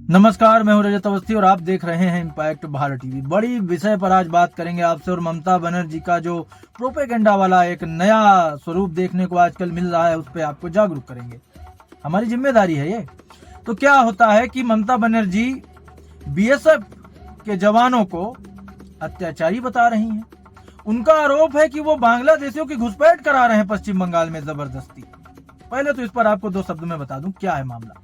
नमस्कार, मैं हूं रजत अवस्थी और आप देख रहे हैं इम्पैक्ट भारत टीवी। बड़ी विषय पर आज बात करेंगे आपसे और ममता बनर्जी का जो प्रोपेगेंडा वाला एक नया स्वरूप देखने को आजकल मिल रहा है उस पर आपको जागरूक करेंगे। हमारी जिम्मेदारी है ये। तो क्या होता है कि ममता बनर्जी बीएसएफ के जवानों को अत्याचारी बता रही हैं। उनका आरोप है कि वो बांग्लादेशियों की घुसपैठ करा रहे हैं पश्चिम बंगाल में जबरदस्ती। पहले तो इस पर आपको दो शब्द में बता दूं क्या है मामला।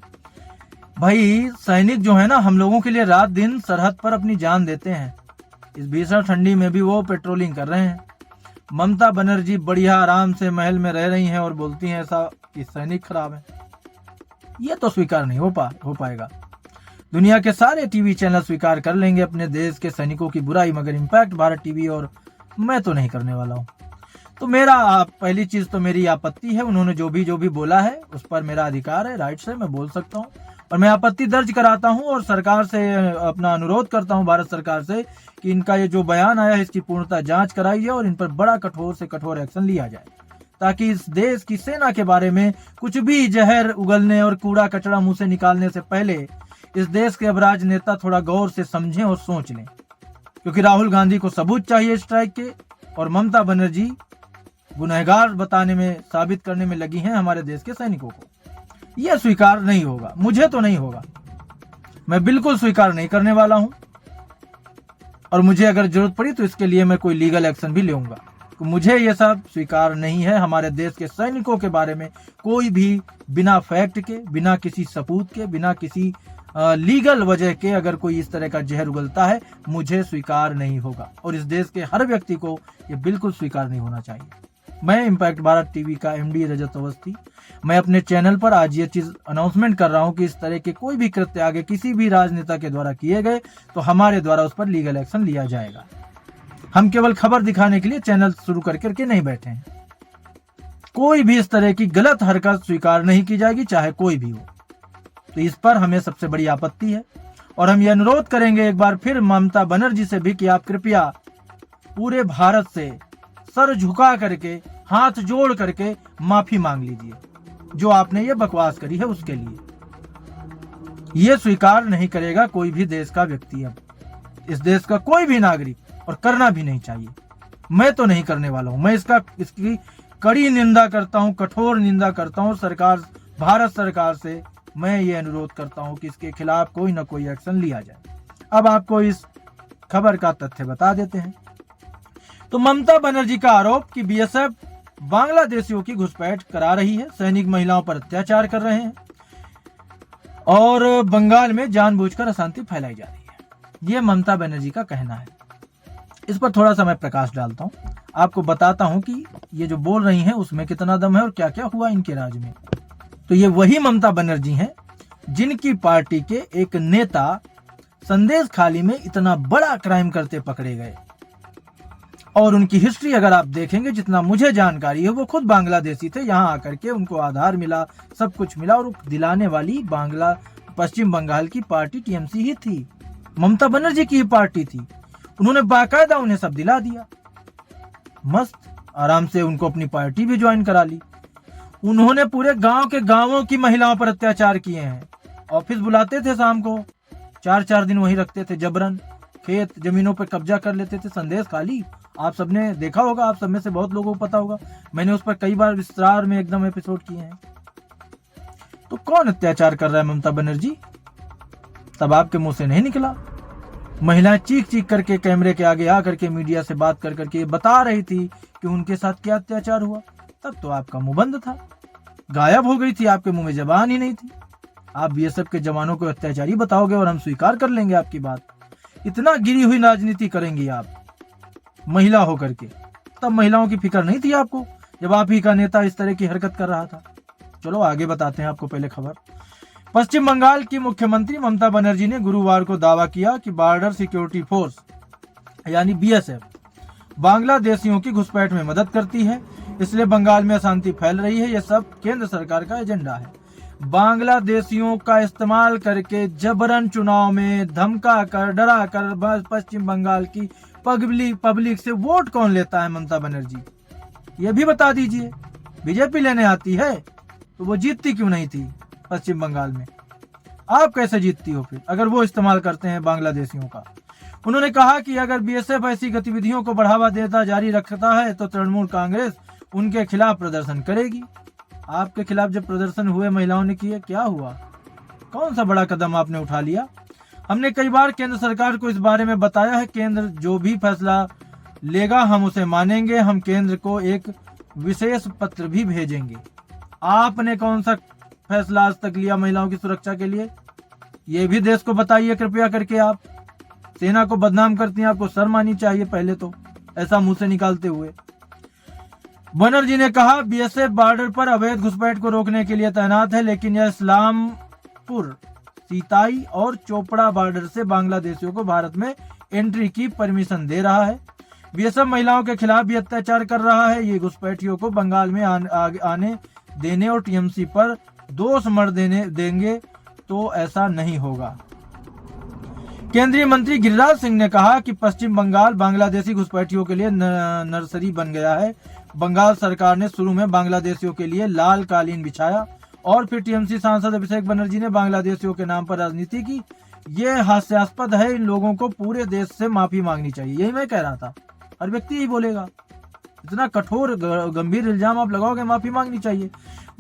भाई सैनिक जो है ना, हम लोगों के लिए रात दिन सरहद पर अपनी जान देते हैं। इस भीषण ठंडी में भी वो पेट्रोलिंग कर रहे हैं। ममता बनर्जी बढ़िया आराम से महल में रह रही हैं और बोलती हैं ऐसा कि सैनिक खराब है। ये तो स्वीकार नहीं हो पाएगा। दुनिया के सारे टीवी चैनल स्वीकार कर लेंगे अपने देश के सैनिकों की बुराई, मगर इम्पैक्ट भारत टीवी और मैं तो नहीं करने वाला हूँ। तो मेरा पहली चीज तो मेरी आपत्ति है। उन्होंने जो भी बोला है उस पर मेरा अधिकार है, राइट से मैं बोल सकता हूँ और मैं आपत्ति दर्ज कराता हूं और सरकार से अपना अनुरोध करता हूं, भारत सरकार से, कि इनका ये जो बयान आया है इसकी पूर्णतः जांच कराई जाए और इन पर बड़ा कठोर से कठोर एक्शन लिया जाए, ताकि इस देश की सेना के बारे में कुछ भी जहर उगलने और कूड़ा कचरा मुंह से निकालने से पहले इस देश के अबराज नेता थोड़ा गौर से समझें और सोच लें। क्योंकि राहुल गांधी को सबूत चाहिए स्ट्राइक के और ममता बनर्जी गुनहगार बताने में, साबित करने में लगी हैं हमारे देश के सैनिकों को। यह स्वीकार नहीं होगा, मुझे तो नहीं होगा। मैं बिल्कुल स्वीकार नहीं करने वाला हूं और मुझे अगर जरूरत पड़ी तो इसके लिए मैं कोई लीगल एक्शन भी लूंगा। तो मुझे यह सब स्वीकार नहीं है। हमारे देश के सैनिकों के बारे में कोई भी बिना फैक्ट के, बिना किसी सबूत के, बिना किसी लीगल वजह के अगर कोई इस तरह का जहर उगलता है, मुझे स्वीकार नहीं होगा और इस देश के हर व्यक्ति को यह बिल्कुल स्वीकार नहीं होना चाहिए। मैं इम्पैक्ट भारत टीवी का एमडी रजत अवस्थी, मैं अपने चैनल पर आज ये चीज अनाउंसमेंट कर रहा हूं कि इस तरह के कोई भी कृत्य आगे किसी भी राजनेता के द्वारा किए गए तो हमारे द्वारा उस पर लीगल एक्शन लिया जाएगा। हम केवल खबर दिखाने के लिए चैनल शुरू करके नहीं बैठे हैं। कोई भी इस तरह की गलत हरकत स्वीकार नहीं की जाएगी, चाहे कोई भी हो। तो इस पर हमें सबसे बड़ी आपत्ति है और हम ये अनुरोध करेंगे एक बार फिर ममता बनर्जी से भी कि आप कृपया पूरे भारत से सर झुका करके, हाथ जोड़ करके माफी मांग लीजिए जो आपने ये बकवास करी है उसके लिए। ये स्वीकार नहीं करेगा कोई भी देश का व्यक्ति, अब इस देश का कोई भी नागरिक, और करना भी नहीं चाहिए। मैं तो नहीं करने वाला हूं। मैं इसकी कड़ी निंदा करता हूं, कठोर निंदा करता हूं। सरकार, भारत सरकार से मैं ये अनुरोध करता हूं कि इसके खिलाफ कोई ना कोई एक्शन लिया जाए। अब आपको इस खबर का तथ्य बता देते हैं। तो ममता बनर्जी का आरोप कि बीएसएफ बांग्लादेशियों की घुसपैठ करा रही है, सैनिक महिलाओं पर अत्याचार कर रहे हैं और बंगाल में जानबूझकर अशांति फैलाई जा रही है, यह ममता बनर्जी का कहना है। इस पर थोड़ा सा मैं प्रकाश डालता हूं, आपको बताता हूं कि ये जो बोल रही हैं उसमें कितना दम है और क्या क्या हुआ इनके राज में। तो ये वही ममता बनर्जी हैं जिनकी पार्टी के एक नेता संदेश खाली में इतना बड़ा क्राइम करते पकड़े गए और उनकी हिस्ट्री अगर आप देखेंगे, जितना मुझे जानकारी है, वो खुद बांग्लादेशी थे। यहाँ आकर के उनको आधार मिला, सब कुछ मिला और दिलाने वाली पश्चिम बंगाल की पार्टी टीएमसी ही थी, ममता बनर्जी की ही पार्टी थी। उन्होंने बाकायदा उन्हें सब दिला दिया, मस्त आराम से उनको अपनी पार्टी भी ज्वाइन करा ली। उन्होंने पूरे गांव के गांवों की महिलाओं पर अत्याचार किए हैं। ऑफिस बुलाते थे शाम को, 4-4 दिन वहीं रखते थे, जबरन खेत जमीनों पर कब्जा कर लेते थे। संदेश खाली आप सबने देखा होगा, आप सब में से बहुत लोगों को पता होगा, मैंने उस पर कई बार विस्तार में एकदम एपिसोड किए हैं। तो कौन अत्याचार कर रहा है ममता बनर्जी? तब आपके मुंह से नहीं निकला। महिलाएं चीख चीख करके कैमरे के आगे आकर के मीडिया से बात कर करके बता रही थी कि उनके साथ क्या अत्याचार हुआ। तब तो आपका मुंह बंद था, गायब हो गई थी, आपके मुंह में जबान ही नहीं थी। आप बीएसएफ के जवानों को अत्याचारी बताओगे और हम स्वीकार कर लेंगे आपकी बात। इतना गिरी हुई राजनीति करेंगी आप महिला होकर के। तब महिलाओं की फिक्र नहीं थी आपको जब आप ही का नेता इस तरह की हरकत कर रहा था। चलो आगे बताते हैं आपको पहले खबर। पश्चिम बंगाल की मुख्यमंत्री ममता बनर्जी ने गुरुवार को दावा किया कि बॉर्डर सिक्योरिटी फोर्स यानी बीएसएफ बांग्लादेशियों की घुसपैठ में मदद करती है, इसलिए बंगाल में अशांति फैल रही है। यह सब केंद्र सरकार का एजेंडा है। बांग्लादेशियों का इस्तेमाल करके जबरन चुनाव में धमका कर, डरा कर पश्चिम बंगाल की पब्लिक से वोट कौन लेता है? ममता बनर्जी, ये भी बता दीजिए। बीजेपी लेने आती है तो वो जीतती क्यों नहीं थी पश्चिम बंगाल में? आप कैसे जीतती हो फिर, अगर वो इस्तेमाल करते हैं बांग्लादेशियों का। उन्होंने कहा कि अगर बीएसएफ ऐसी गतिविधियों को बढ़ावा देता जारी रखता है तो तृणमूल कांग्रेस उनके खिलाफ प्रदर्शन करेगी। आपके खिलाफ जब प्रदर्शन हुए महिलाओं ने किए, क्या हुआ, कौन सा बड़ा कदम आपने उठा लिया। हमने कई बार केंद्र सरकार को इस बारे में बताया है, केंद्र जो भी फैसला लेगा हम उसे मानेंगे। हम केंद्र को एक विशेष पत्र भी भेजेंगे। आपने कौन सा फैसला आज तक लिया महिलाओं की सुरक्षा के लिए, ये भी देश को बताइए कृपया करके। आप सेना को बदनाम करती हैं, आपको शर्म आनी चाहिए पहले तो ऐसा मुंह से निकालते हुए। बनर्जी ने कहा बीएसएफ बॉर्डर पर अवैध घुसपैठ को रोकने के लिए तैनात है, लेकिन यह इस्लामपुर, सीताई और चोपड़ा बॉर्डर से बांग्लादेशियों को भारत में एंट्री की परमिशन दे रहा है। बीएसएफ महिलाओं के खिलाफ भी अत्याचार कर रहा है। ये घुसपैठियों को बंगाल में आने देने और टीएमसी पर दोष मर देंगे तो ऐसा नहीं होगा। केंद्रीय मंत्री गिरिराज सिंह ने कहा कि पश्चिम बंगाल बांग्लादेशी घुसपैठियों के लिए नर्सरी बन गया है। बंगाल सरकार ने शुरू में बांग्लादेशियों के लिए लाल कालीन बिछाया और फिर टीएमसी सांसद अभिषेक बनर्जी ने बांग्लादेशियों के नाम पर राजनीति की। ये हास्यास्पद है। इन लोगों को पूरे देश से माफी मांगनी चाहिए। यही मैं कह रहा था, हर व्यक्ति यही बोलेगा। इतना कठोर गंभीर इल्जाम आप लगाओगे, माफी मांगनी चाहिए।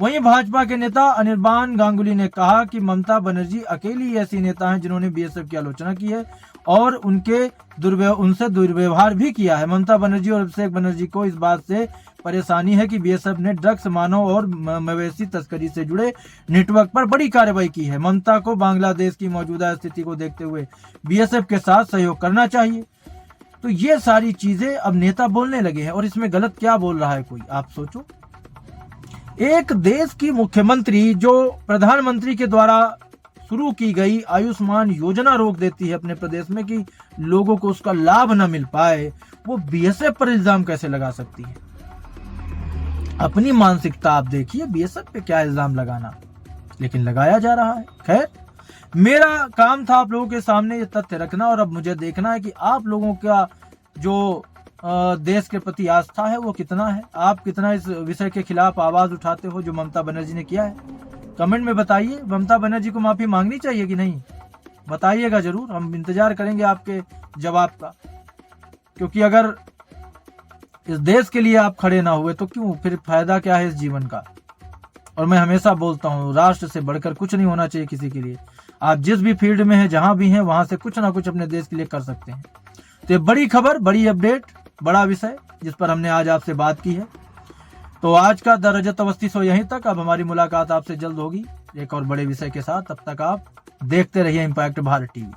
वहीं भाजपा के नेता अनिर्बान गांगुली ने कहा कि ममता बनर्जी अकेली ऐसी नेता हैं जिन्होंने बीएसएफ की आलोचना की है और उनसे दुर्व्यवहार भी किया है। ममता बनर्जी और अभिषेक बनर्जी को इस बात से परेशानी है कि बीएसएफ ने ड्रग्स, मानव और मवेशी तस्करी से जुड़े नेटवर्क पर बड़ी कार्रवाई की है। ममता को बांग्लादेश की मौजूदा स्थिति को देखते हुए बीएसएफ के साथ सहयोग करना चाहिए। तो ये सारी चीजें अब नेता बोलने लगे हैं और इसमें गलत क्या बोल रहा है कोई, आप सोचो। एक देश की मुख्यमंत्री जो प्रधानमंत्री के द्वारा शुरू की गई आयुष्मान योजना रोक देती है अपने प्रदेश में कि लोगों को उसका लाभ न मिल पाए, वो बीएसएफ पर इल्जाम कैसे लगा सकती है। अपनी मानसिकता आप देखिए, बीएसएफ पे क्या इल्जाम लगाना, लेकिन लगाया जा रहा है। खैर, मेरा काम था आप लोगों के सामने ये तथ्य रखना और अब मुझे देखना है कि आप लोगों का जो देश के प्रति आस्था है वो कितना है। आप कितना इस विषय के खिलाफ आवाज उठाते हो जो ममता बनर्जी ने किया है, कमेंट में बताइए। ममता बनर्जी को माफी मांगनी चाहिए कि नहीं, बताइएगा जरूर। हम इंतजार करेंगे आपके जवाब का, क्योंकि अगर इस देश के लिए आप खड़े ना हुए तो क्यों, फिर फायदा क्या है इस जीवन का। और मैं हमेशा बोलता हूँ, राष्ट्र से बढ़कर कुछ नहीं होना चाहिए किसी के लिए। आप जिस भी फील्ड में हैं, जहां भी हैं, वहां से कुछ ना कुछ अपने देश के लिए कर सकते हैं। तो ये बड़ी खबर, बड़ी अपडेट, बड़ा विषय जिस पर हमने आज आपसे बात की है। तो आज का द रजत अवस्थी शो यहीं तक। अब हमारी मुलाकात आपसे जल्द होगी एक और बड़े विषय के साथ। तब तक आप देखते रहिए इम्पैक्ट भारत टीवी।